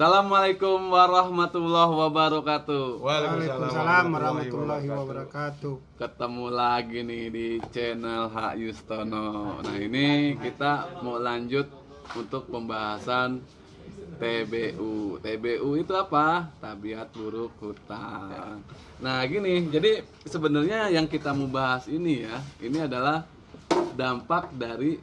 Assalamualaikum warahmatullahi wabarakatuh. Waalaikumsalam warahmatullahi wabarakatuh. Ketemu lagi nih di channel Hak Yustono. Nah, ini kita mau lanjut untuk pembahasan TBU. TBU itu apa? Tabiat buruk hutan. Nah, gini. Jadi sebenarnya yang kita mau bahas ini ya, ini adalah dampak dari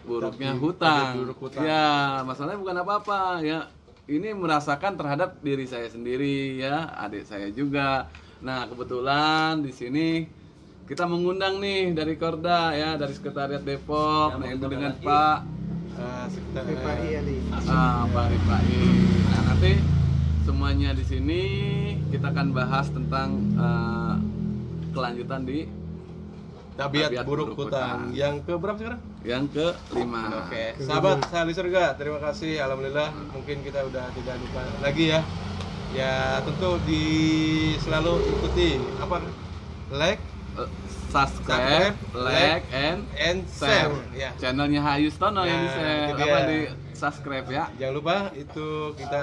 buruknya hutan. Ya, masalahnya bukan apa-apa ya. Ini merasakan terhadap diri saya sendiri ya, adik saya juga. Nah, kebetulan di sini kita mengundang nih dari Korda ya, dari Sekretariat Depok. Nah, itu dengan Pak Ripai Ali. Pak Ripai. Nah, nanti semuanya di sini kita akan bahas tentang kelanjutan di Tabiat buruk hutan. Yang ke berapa sekarang? Yang ke-5. Oke, sahabat Sali Surga, terima kasih. Alhamdulillah, mungkin kita udah tidak lupa lagi ya. Ya, tentu selalu ikuti apa? Like, Subscribe, like, and share. Ya. Channelnya Hak Yustono yang Nah, di-share, itu apa dia. di subscribe ya. Jangan lupa itu kita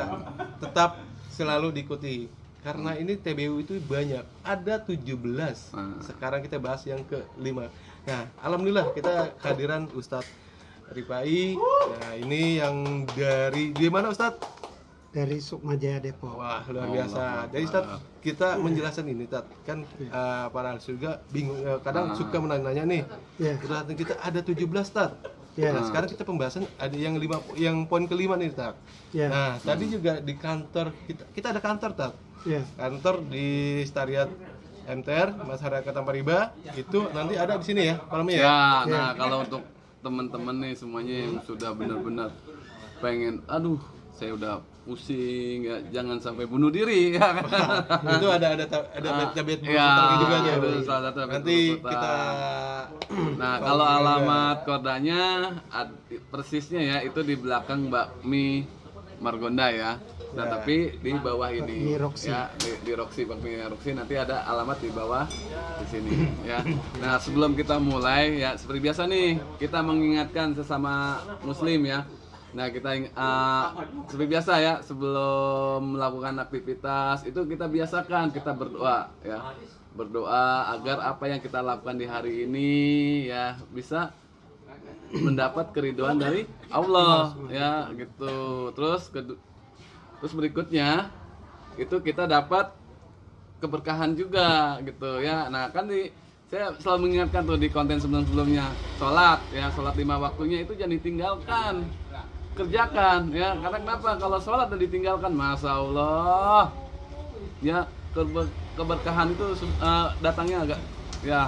tetap selalu diikuti. Karena ini TBU itu banyak, ada 17. Sekarang kita bahas yang ke-5. Nah, alhamdulillah kita kehadiran Ustadz Ripai. Nah, ini yang dari mana Ustadz? Dari Sukmajaya Depok. Wah, luar biasa. Jadi Ustadz, kita menjelaskan ini Ustadz. Kan para surga bingung, kadang suka menanya nih. Ya. Ustadz, kita ada 17 Ustadz. Ya. Nah, sekarang kita pembahasan ada yang poin ke-5 nih Ustadz. Ya. Nah, tadi juga di kantor kita ada kantor Ustadz. Ya. Kantor di Sekretariat MTR Masyarakat Tanpa Riba itu nanti ada di sini ya malamnya ya. Ya, nah kalau untuk teman-teman nih semuanya yang sudah benar-benar pengen, aduh, saya udah pusing ya, jangan sampai bunuh diri ya. Itu ada tabiat buruk Ya, hutan juga tuh. itu salah satu tabiat Nanti buruk hutan. kita Nah, kalau alamat Kordanya persisnya ya itu di belakang Bakmi Margonda ya. Nah, tapi di bawah ini Bakmi Roxy. ya, di Roxy, Bakmi Roxy nanti ada alamat di bawah di sini ya. Nah, sebelum kita mulai ya seperti biasa nih, kita mengingatkan sesama muslim ya. Nah, kita seperti biasa ya, sebelum melakukan aktivitas itu kita biasakan kita berdoa ya. Berdoa agar apa yang kita lakukan di hari ini ya bisa mendapat keridhaan dari Allah ya gitu. Terus berikutnya itu kita dapat keberkahan juga gitu ya. Nah, kan saya selalu mengingatkan tuh di konten sebelumnya, sholat 5 waktunya itu jangan ditinggalkan, kerjakan ya. Karena kenapa? Kalau sholat dan ditinggalkan, masya Allah ya, keberkahan itu datangnya agak ya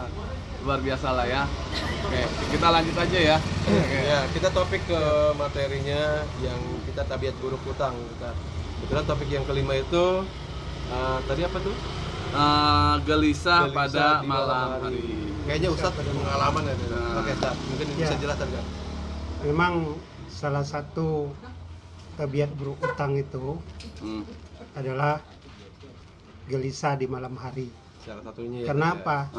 luar biasa lah ya. Oke, kita lanjut aja ya. ya, kita topik ke materinya yang kita tabiat buruk hutang. Kebetulan topik yang ke-5 itu tadi apa tuh? Gelisah pada di malam hari. Kayaknya Ustadz ada pengalaman ya. Nah. Oke, Ustadz, mungkin Ya. bisa jelaskan kan? Memang salah satu tabiat buruk utang itu Hmm. adalah gelisah di malam hari. Salah satunya ya. Kenapa?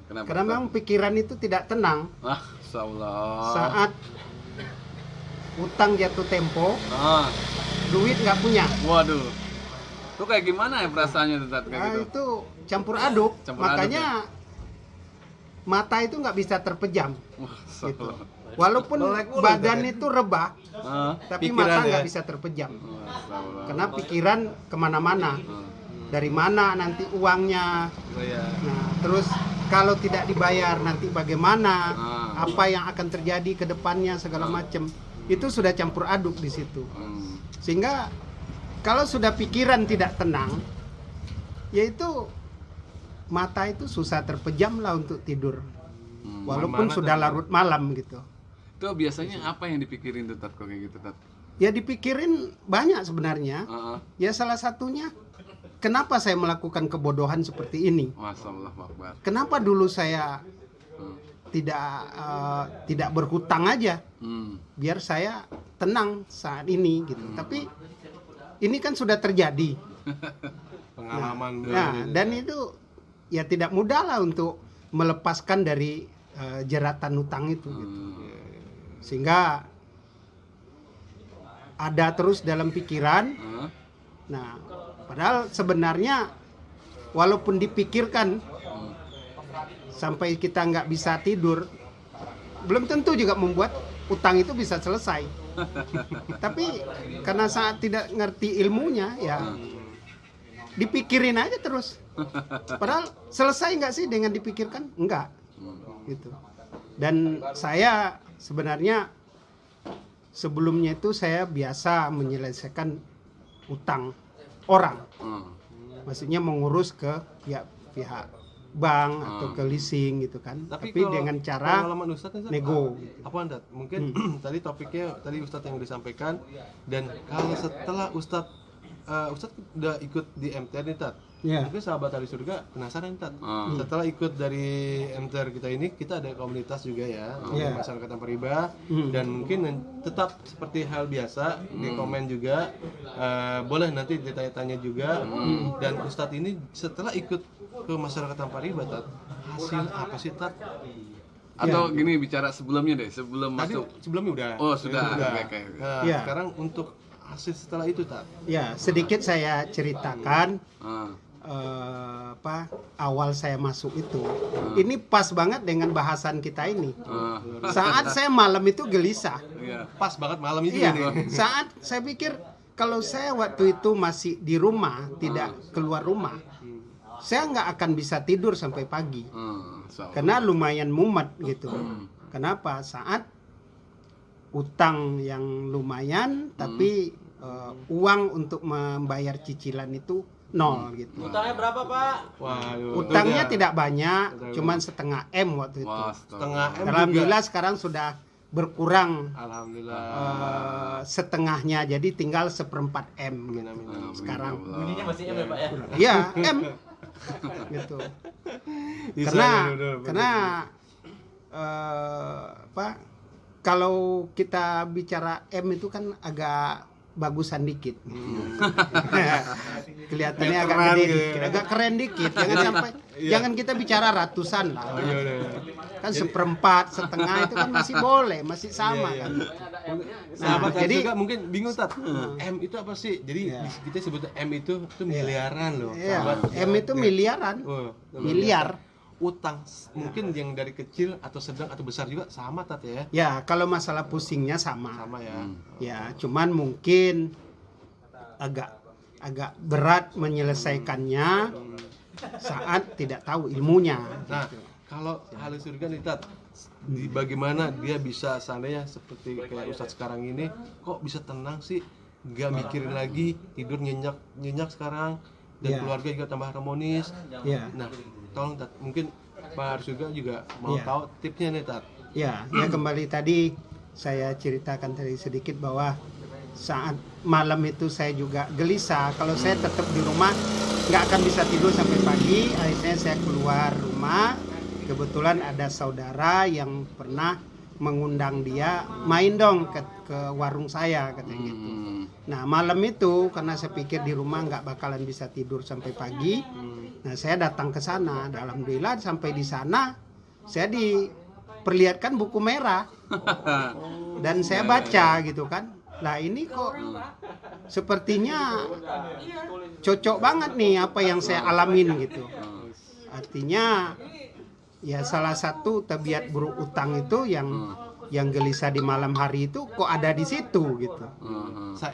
Kenapa? Karena memang pikiran itu tidak tenang Masya Allah. saat utang jatuh tempo, duit nggak punya. Waduh. Itu kayak gimana ya perasaannya tuh Tat, kayak Nah, gitu? itu campur aduk. Campur Makanya mata itu nggak bisa terpejam. Masya Gitu. Allah. Walaupun Melek mulu badan itu, itu rebah, tapi Pikiran mata ya? nggak bisa terpejam. Masya Allah. Karena pikiran kemana-mana. Dari mana nanti uangnya. Oh, ya. Nah, terus kalau tidak dibayar nanti bagaimana? Ah. Apa yang akan terjadi ke depannya segala macam. Itu sudah campur aduk di situ. Sehingga kalau sudah pikiran tidak tenang, yaitu mata itu susah terpejam lah untuk tidur. Walaupun Mana sudah tadi? larut malam gitu. Itu biasanya apa yang dipikirin tuh Tat, kok kayak gitu Tat? Ya dipikirin banyak sebenarnya. Ya salah satunya, kenapa saya melakukan kebodohan seperti ini? Masya Allah Akbar. Kenapa dulu saya tidak berhutang aja? Biar saya tenang saat ini gitu. Tapi ini kan sudah terjadi. Pengalaman Nah, dan itu ya tidak mudah lah untuk melepaskan dari jeratan hutang itu gitu. Sehingga ada terus dalam pikiran Nah, padahal sebenarnya walaupun dipikirkan sampai kita nggak bisa tidur, belum tentu juga membuat utang itu bisa selesai. Tapi karena saat tidak ngerti ilmunya, ya dipikirin aja terus. Padahal selesai nggak sih dengan dipikirkan? Enggak, gitu. Dan saya sebenarnya sebelumnya itu saya biasa menyelesaikan utang orang, maksudnya mengurus ke pihak bank atau ke leasing gitu kan. Tapi kalau dengan cara pengalaman Ustadz, nego. Gitu. Apa Anda? Mungkin tadi topiknya tadi Ustadz yang disampaikan, dan kalau setelah Ustadz udah ikut di MTR nih Tat. Ya. Mungkin sahabat Ahli Surga penasaran Tat. Setelah ikut dari MTR kita ini, kita ada komunitas juga ya, masyarakat tanpa riba, dan mungkin tetap seperti hal biasa di komen juga, boleh nanti ditanya-tanya juga. Dan Ustadz ini setelah ikut ke masyarakat tanpa riba Tat, hasil apa sih Tat? Atau gini, bicara sebelumnya deh, sebelum Tadi masuk. sebelumnya udah. Oh, sudah. Oke. Nah, Ya. sekarang untuk hasil setelah itu Tat. Ya, sedikit saya ceritakan awal saya masuk itu. Ini pas banget dengan bahasan kita ini. Saat saya malam itu gelisah. Iya. Pas banget malam itu Iya, ini. saat saya pikir kalau saya waktu itu masih di rumah, tidak keluar rumah, saya nggak akan bisa tidur sampai pagi. Karena lumayan mumet gitu. Kenapa? Saat utang yang lumayan, tapi uang untuk membayar cicilan itu nol gitu. Utangnya berapa, Pak? Waduh. Utangnya Udah. tidak banyak, cuman setengah M waktu itu. Wah, Setengah M Alhamdulillah juga. sekarang sudah berkurang Alhamdulillah. setengahnya, jadi tinggal 1/4 M Amin, amin, amin. sekarang. Bunyinya masih M ya, Pak ya? Iya, M gitu. Bisa, Karena bener. karena kalau kita bicara M itu kan agak bagusan dikit. Kelihatannya agak Veteran gede gitu. dikit, agak keren dikit. Jangan sampai jangan kita bicara ratusan lah. Iya, iya. Kan 1/4, setengah itu kan masih boleh, masih sama Iya, iya. kan. Sahabat Nah, jadi jadi- juga mungkin bingung Tat. M itu apa sih? Jadi kita sebut M itu miliaran loh. Iya, Sahabat. M itu miliaran. Oh, Miliar. utang mungkin yang dari kecil atau sedang atau besar juga sama Tat ya. Ya, kalau masalah pusingnya sama. Sama ya. Ya, cuman mungkin agak berat menyelesaikannya saat tidak tahu ilmunya. Nah, kalau Ahli Surga nih Tat, bagaimana dia bisa seandainya seperti kayak Ustadz sekarang ini, kok bisa tenang sih, nggak mikirin lagi, tidur nyenyak sekarang, dan Ya. keluarga juga tambah harmonis. Ya. Nah, tolong Tat, mungkin Pak Ahli Surga juga mau Ya. tahu tipsnya nih Tat. Ya, kembali tadi saya ceritakan tadi sedikit bahwa saat malam itu saya juga gelisah. Kalau saya tetap di rumah nggak akan bisa tidur sampai pagi. Akhirnya saya keluar rumah. Kebetulan ada saudara yang pernah mengundang dia, main dong ke warung saya katanya gitu. Nah malam itu karena saya pikir di rumah nggak bakalan bisa tidur sampai pagi. Nah saya datang ke sana. Alhamdulillah sampai di sana saya diperlihatkan buku merah dan saya baca gitu kan. Lah ini kok sepertinya cocok banget nih apa yang saya alamin gitu. Artinya ya salah satu tabiat buruk utang itu yang gelisah di malam hari itu kok ada di situ gitu.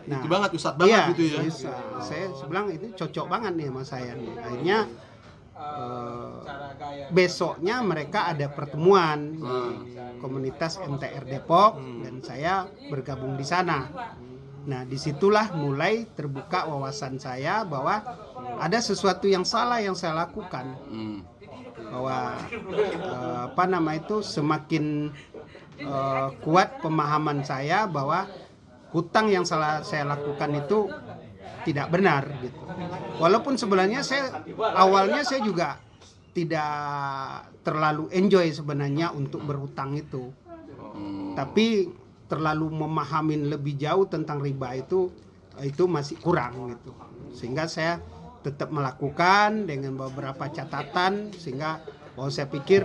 Itu banget Ustadz banget Iya, gitu ya. bisa. Saya bilang itu cocok banget nih sama saya nih. Akhirnya besoknya mereka ada pertemuan di komunitas MTR Depok dan saya bergabung di sana. Nah disitulah mulai terbuka wawasan saya bahwa ada sesuatu yang salah yang saya lakukan. Bahwa semakin kuat pemahaman saya bahwa hutang yang salah saya lakukan itu tidak benar gitu. Walaupun sebenarnya awalnya saya juga tidak terlalu enjoy sebenarnya untuk berhutang itu. Tapi terlalu memahami lebih jauh tentang riba itu masih kurang gitu. Sehingga saya tetap melakukan dengan beberapa catatan sehingga saya pikir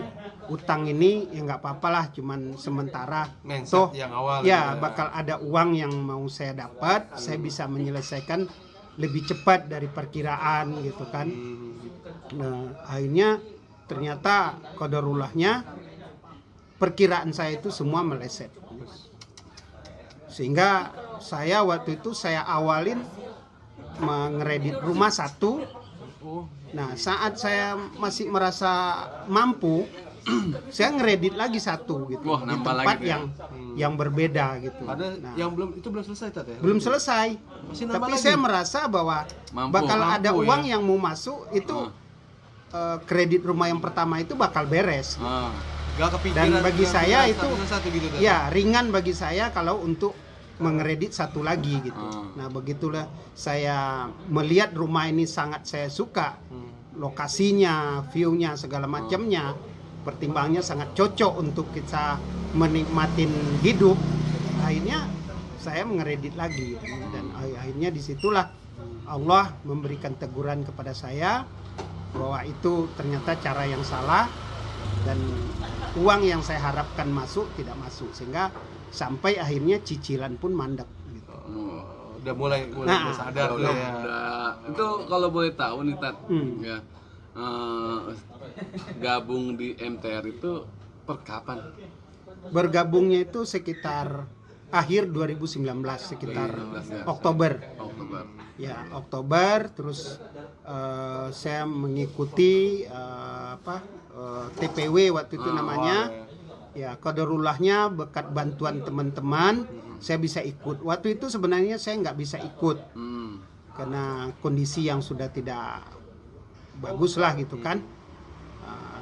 utang ini ya nggak apa-apalah, cuman sementara. Mindset yang awal ya bakal ada uang yang mau saya dapat, saya bisa menyelesaikan lebih cepat dari perkiraan gitu kan. Nah, akhirnya ternyata qadarullahnya perkiraan saya itu semua meleset. Sehingga saya waktu itu saya awalin mengeredit rumah satu. Nah, saat saya masih merasa mampu, saya ngeredit lagi satu gitu. Wah, Di nambah tempat lagi tuh ya. yang berbeda gitu. Ada Nah, yang belum selesai Tat ya? belum selesai. Masih nambah Tapi lagi? saya merasa bahwa Mampu, bakal ada mampu, uang ya. yang mau masuk itu kredit rumah yang pertama itu bakal beres. Ah. Gak kepikiran. Dan bagi dengan saya berat itu satu gitu Tat? ya ringan bagi saya kalau untuk mengeredit satu lagi gitu. Nah, begitulah saya melihat rumah ini sangat saya suka. Lokasinya, view-nya, segala macamnya, pertimbangannya sangat cocok untuk kita menikmatin hidup. Akhirnya saya mengeredit lagi dan akhirnya disitulah Allah memberikan teguran kepada saya bahwa itu ternyata cara yang salah dan uang yang saya harapkan masuk tidak masuk, sehingga sampai akhirnya cicilan pun mandek gitu. Udah mulai Nah, sadar Udah, lah ya. itu kalau boleh tahu nih Tat, ya, gabung di MTR itu per kapan? Bergabungnya itu sekitar akhir 2019, sekitar 2019 ya. Oktober. Oktober. Ya, Oktober. Terus saya mengikuti TPW waktu itu namanya. Ya, qadarullahnya berkat bantuan teman-teman saya bisa ikut. Waktu itu sebenarnya saya nggak bisa ikut karena kondisi yang sudah tidak bagus lah gitu kan.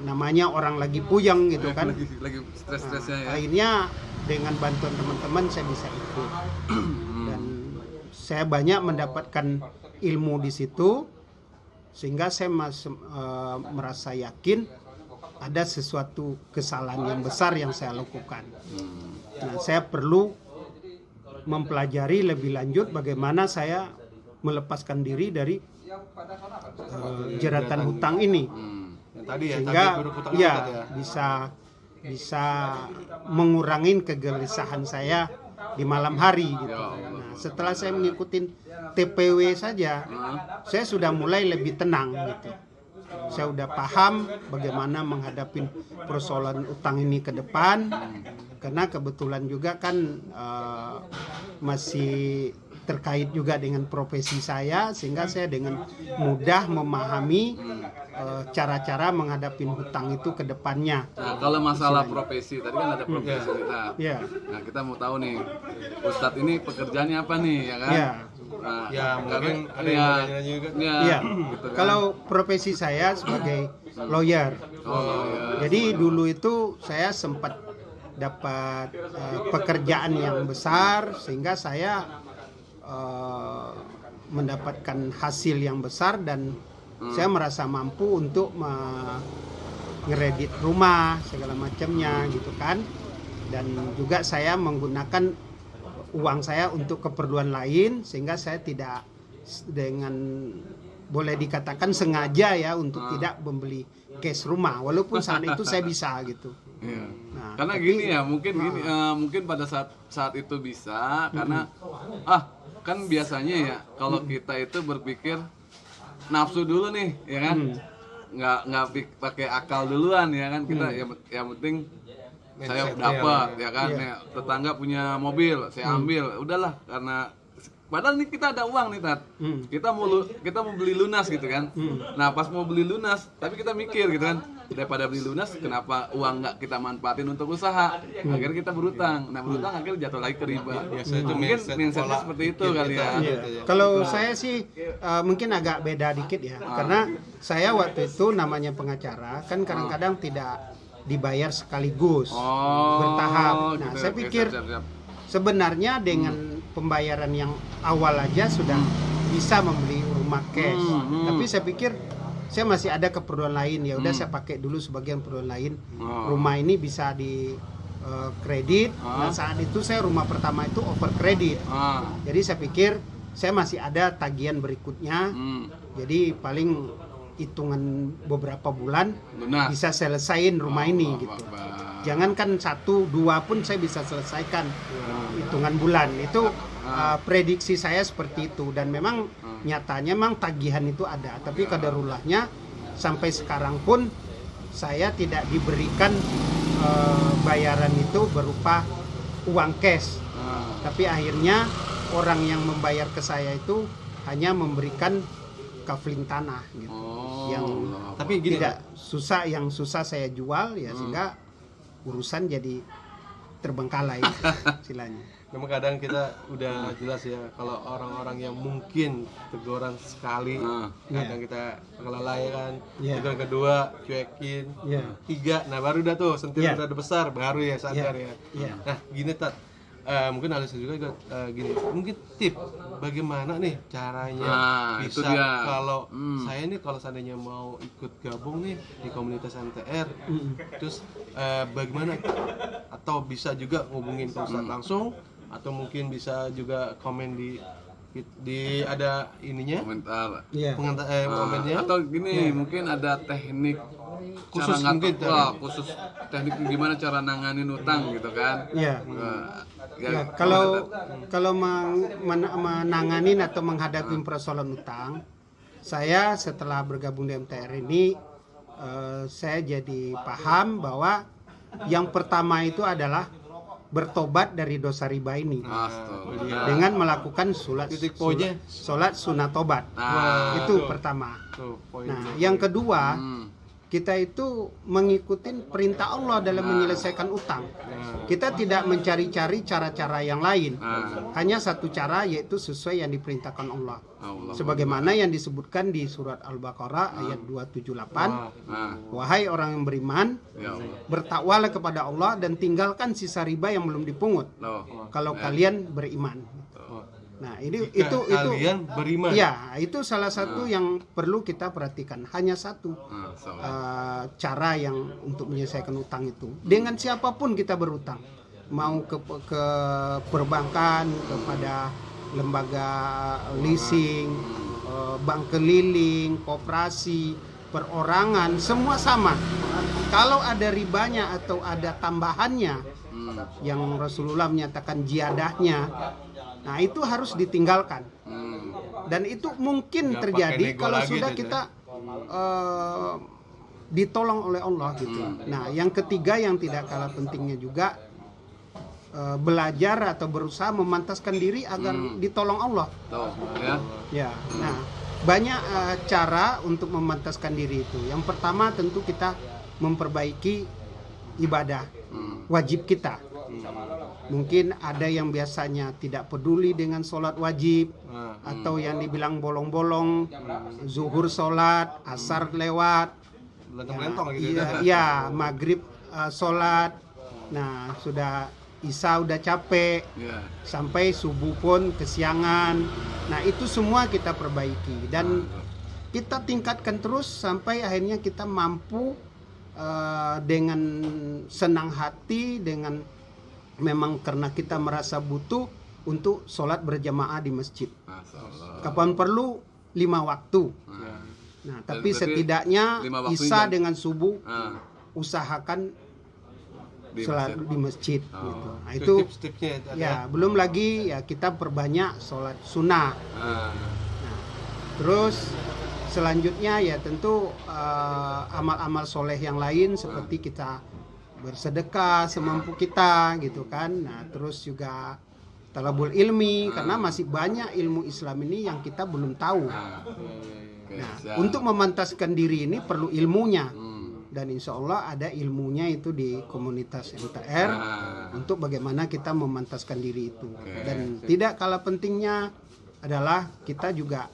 Namanya orang lagi puyeng gitu kan. Lagi stres-stresnya ya. Akhirnya dengan bantuan teman-teman saya bisa ikut dan saya banyak mendapatkan ilmu di situ sehingga saya merasa yakin ada sesuatu kesalahan yang besar yang saya lakukan. Nah, saya perlu mempelajari lebih lanjut bagaimana saya melepaskan diri dari jeratan hutang ini. Yang tadi ya, Sehingga target hutang ya Tat ya. bisa mengurangi kegelisahan saya di malam hari gitu. Nah, setelah saya mengikuti TPW saja, saya sudah mulai lebih tenang gitu. Saya udah paham bagaimana menghadapi persoalan utang ini ke depan, karena kebetulan juga kan masih terkait juga dengan profesi saya, sehingga saya dengan mudah memahami cara-cara menghadapi hutang itu ke depannya. Nah, kalau masalah profesi, tadi kan ada profesi kita. Ya. Nah, kita mau tahu nih, Ustadz ini pekerjaannya apa nih, ya kan? Ya. Nah, Ya, mungkin ada ya, yang nanya juga. Iya. gitu kan. Kalau profesi saya sebagai lawyer. Oh, ya. Jadi dulu itu saya sempat dapat pekerjaan yang besar sehingga saya mendapatkan hasil yang besar dan saya merasa mampu untuk ngeredit rumah segala macamnya gitu kan. Dan juga saya menggunakan uang saya untuk keperluan lain sehingga saya tidak dengan boleh dikatakan sengaja ya untuk tidak membeli cash rumah walaupun saat itu saya bisa gitu. Iya. Nah, Karena tapi- gini ya, mungkin gini, mungkin pada saat itu bisa karena kan biasanya ya kalau kita itu berpikir nafsu dulu nih, ya kan? Nggak pakai akal duluan ya kan, kita yang penting saya Mindset-nya dapat lah. ya kan. Iya. Nih, tetangga punya mobil, saya ambil, udahlah karena padahal nih kita ada uang nih Tat. Kita mau beli lunas gitu kan. Nah, pas mau beli lunas, tapi kita mikir gitu kan, daripada beli lunas kenapa uang nggak kita manfaatin untuk usaha. Akhirnya kita berutang. Nah, berutang akhirnya jatuh lagi ke riba. Biasanya itu Mungkin mindset mindsetnya pola seperti itu pikir kali kita. ya. Iya. Kalau saya sih mungkin agak beda dikit ya, karena saya waktu itu namanya pengacara kan kadang-kadang tidak dibayar sekaligus, bertahap. Nah, gitu. saya Oke, pikir siap. sebenarnya dengan pembayaran yang awal aja sudah bisa membeli rumah cash. Tapi saya pikir saya masih ada keperluan lain, ya udah saya pakai dulu sebagian keperluan lain. Rumah ini bisa di kredit. Nah, saat itu saya rumah pertama itu over kredit. Jadi saya pikir saya masih ada tagihan berikutnya. Jadi paling hitungan beberapa bulan Lunas. bisa selesaiin rumah ini gitu. Jangankan 1, 2 pun saya bisa selesaikan hitungan bulan. Itu prediksi saya seperti itu, dan memang nyatanya memang tagihan itu ada, tapi kadarulahnya sampai sekarang pun saya tidak diberikan bayaran itu berupa uang cash, tapi akhirnya orang yang membayar ke saya itu hanya memberikan kafling tanah gitu. Yang Tapi gini, tidak susah, yang susah saya jual ya, sehingga urusan jadi terbengkalai istilahnya. memang kadang kita udah jelas ya, kalau orang-orang yang mungkin teguran sekali, kadang kita kelalaian kan, teguran kedua cuekin, tiga, nah baru udah tuh sentil udah besar, baru ya sadar ya. Nah gini Tat, mungkin Alisa juga gini, mungkin tip bagaimana nih caranya itu bisa dia. kalau saya nih kalau seandainya mau ikut gabung nih di komunitas MTR, terus bagaimana, atau bisa juga ngubungin ke Ustadz langsung, atau mungkin bisa juga komen di ada ininya komentar. komennya, Atau gini, mungkin ada teknik Khusus cara mungkin, khusus teknik gimana cara nanganin utang gitu kan. Ya. Ya, Kalau menanganin atau menghadapi persoalan utang, saya setelah bergabung di MTR ini, saya jadi paham bahwa yang pertama itu adalah bertobat dari dosa riba ini dengan melakukan sholat sunat tobat. Itu pertama. Nah, yang kedua, kita itu mengikuti perintah Allah dalam menyelesaikan utang. Kita tidak mencari-cari cara-cara yang lain. Hanya satu cara, yaitu sesuai yang diperintahkan Allah. Sebagaimana yang disebutkan di surat Al-Baqarah ayat 278. Wahai orang yang beriman, bertakwalah kepada Allah dan tinggalkan sisa riba yang belum dipungut. Kalau kalian beriman. Nah, itu kalian beriman. Ya, itu salah satu yang perlu kita perhatikan. Hanya satu cara yang untuk menyelesaikan utang itu. Dengan siapapun kita berutang, mau ke perbankan, kepada lembaga leasing, bank keliling, koperasi, perorangan, semua sama. Kalau ada ribanya atau ada tambahannya, yang Rasulullah menyatakan jiadahnya, nah itu harus ditinggalkan. Dan itu mungkin terjadi kalau sudah kita ditolong oleh Allah gitu. Nah, yang ketiga yang tidak kalah pentingnya juga, belajar atau berusaha memantaskan diri agar ditolong Allah. Ya. Nah, banyak cara untuk memantaskan diri itu. Yang pertama tentu kita memperbaiki ibadah wajib kita. Mungkin ada yang biasanya tidak peduli dengan sholat wajib, atau yang dibilang bolong-bolong, zuhur sholat, asar lewat, maghrib sholat, nah sudah isya udah capek, sampai subuh pun kesiangan. Nah itu semua kita perbaiki dan kita tingkatkan terus sampai akhirnya kita mampu dengan senang hati, dengan memang karena kita merasa butuh untuk sholat berjamaah di masjid. Kapan perlu 5 waktu. Nah, tapi setidaknya isya dengan subuh usahakan sholat di masjid. Gitu. Nah, itu ya belum lagi ya kita perbanyak sholat sunnah. Nah, terus selanjutnya ya tentu amal-amal soleh yang lain seperti kita bersedekah semampu kita gitu kan. Nah terus juga talabul ilmi, karena masih banyak ilmu Islam ini yang kita belum tahu. Nah untuk memantaskan diri ini perlu ilmunya, dan insya Allah ada ilmunya itu di komunitas MTR untuk bagaimana kita memantaskan diri itu. Dan tidak kalah pentingnya adalah kita juga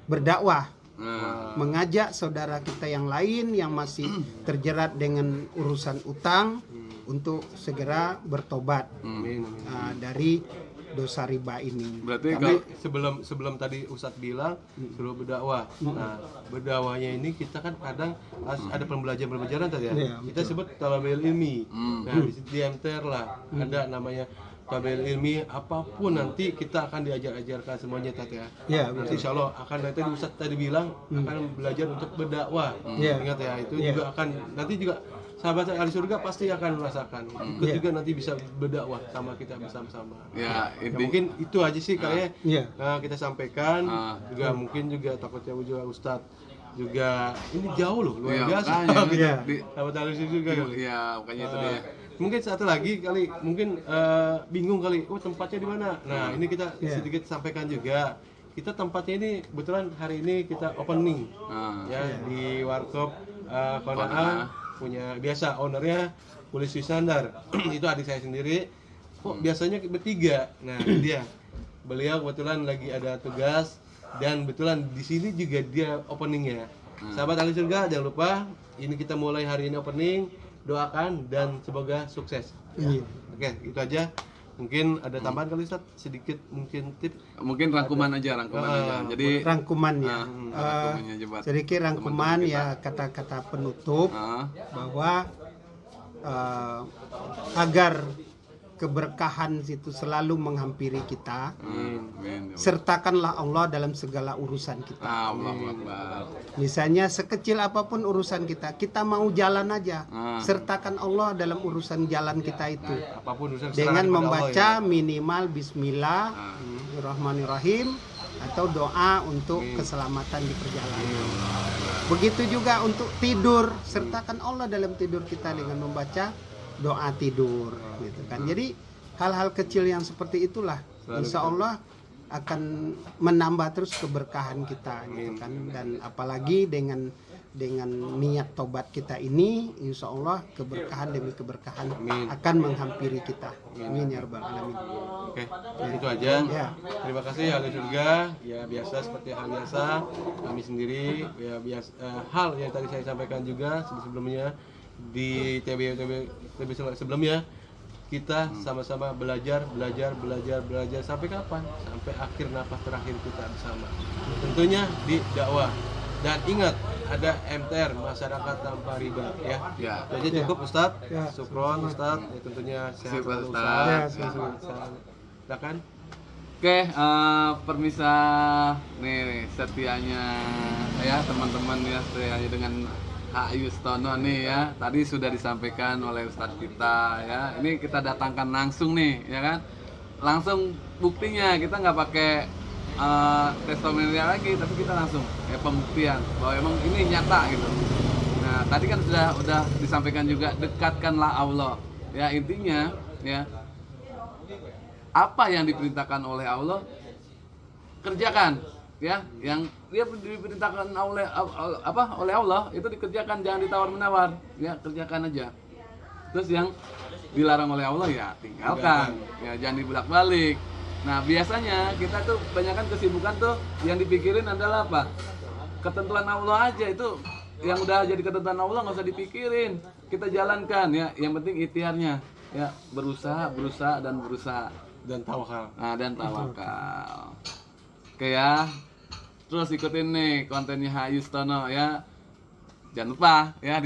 berdakwah, mengajak saudara kita yang lain yang masih terjerat dengan urusan utang untuk segera bertobat dari dosa riba ini. Berarti sebelum tadi Ustadz bilang suruh berdakwah. Nah, berdakwahnya ini kita kan kadang ada pembelajaran tadi ya. Kita sebut talabul ilmi. Nah, di MTR lah ada namanya talabul ilmi, apapun nanti kita akan diajarkan semuanya Tat ya. Nanti insya Allah akan, nanti Ustadz tadi bilang akan belajar untuk berdakwah. Ingat ya, itu juga akan nanti juga sahabat ahli surga pasti akan merasakan. Ikut juga nanti bisa berdakwah sama kita bersama-sama. Ya, Ya, inti mungkin itu aja sih kayak Iya. kita sampaikan. Juga mungkin juga takutnya juga Ustadz juga ini jauh loh, luar Iya, biasa. makanya. Kita Di- sahabat ahli surga juga. ya makanya itu dia. Mungkin satu lagi kali, mungkin bingung kali, oh tempatnya di mana? Nah ini kita sedikit sampaikan juga. Kita tempatnya ini kebetulan hari ini kita opening ya di Warkop Konaa, punya biasa ownernya Polisi Sandar. Itu adik saya sendiri. Kok biasanya bertiga? Nah dia beliau kebetulan lagi ada tugas dan kebetulan di sini juga dia openingnya. Sahabat ahli surga jangan lupa ini kita mulai hari ini opening, doakan dan semoga sukses. Iya. Oke, itu aja. Mungkin ada tambahan kali Ustaz, sedikit mungkin tips. Mungkin rangkuman aja. Jadi Rangkumannya, rangkumannya aja, Bat. sedikit rangkuman ya kata-kata penutup Ah, bahwa agar keberkahan itu selalu menghampiri kita, amin. sertakanlah Allah dalam segala urusan kita. Allahu Akbar. Misalnya sekecil apapun urusan kita, kita mau jalan aja, sertakan Allah dalam urusan jalan kita itu. Apapun urusan Dengan serahkan kepada membaca Allah, ya. minimal Bismillah, Bismillahirrahmanirrahim, atau doa untuk keselamatan di perjalanan. Begitu juga untuk tidur, sertakan Allah dalam tidur kita dengan membaca doa tidur, gitu kan. Jadi hal-hal kecil yang seperti itulah, insya Allah akan menambah terus keberkahan kita, gitu kan. Dan apalagi dengan niat tobat kita ini, insya Allah keberkahan demi keberkahan akan menghampiri kita. Amin ya rabbal alamin. Oke, itu aja. Ya. Terima kasih ahli surga. Ya biasa seperti hal biasa kami sendiri ya biasa hal yang tadi saya sampaikan juga sebelumnya di TB sebelumnya kita sama-sama belajar sampai kapan? Sampai akhir nafas terakhir kita bersama. Tentunya di dakwah. Dan ingat ada MTR masyarakat tanpa riba ya. Ya. Itu aja cukup Ustadz. Ya. Syukron Ustadz. Ya, tentunya sehat Syukur, selalu Ustadz. Ustadz. Silakan. Oke, permisa nih setianya ya teman-teman ya setianya dengan H. Yustono nih ya. Tadi sudah disampaikan oleh Ustadz kita ya. Ini kita datangkan langsung nih ya kan. Langsung buktinya kita nggak pakai testimonial lagi, tapi kita langsung pembuktian bahwa emang ini nyata gitu. Nah tadi kan udah disampaikan juga dekatkanlah Allah. Ya intinya ya apa yang diperintahkan oleh Allah kerjakan ya, yang dia diperintahkan oleh Allah itu dikerjakan, jangan ditawar-menawar ya, kerjakan aja. Terus yang dilarang oleh Allah ya tinggalkan ya, jangan dibulak-balik. Nah biasanya kita tuh kebanyakan kesibukan tuh yang dipikirin adalah apa, ketentuan Allah aja, itu yang udah jadi ketentuan Allah nggak usah dipikirin, kita jalankan ya, yang penting ikhtiarnya ya, berusaha Dan tawakal. Nah, dan tawakal. Oke ya. Terus ikutin nih kontennya H. Yustono ya. Jangan lupa ya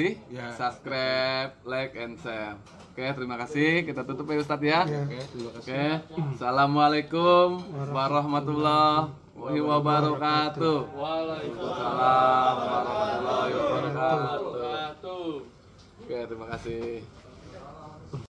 subscribe, like, and share. Oke, terima kasih. Kita tutup ya Ustadz ya. Oke, terima kasih. Oke. Assalamualaikum warahmatullahi wabarakatuh. Waalaikumsalam warahmatullahi wabarakatuh. Oke, terima kasih.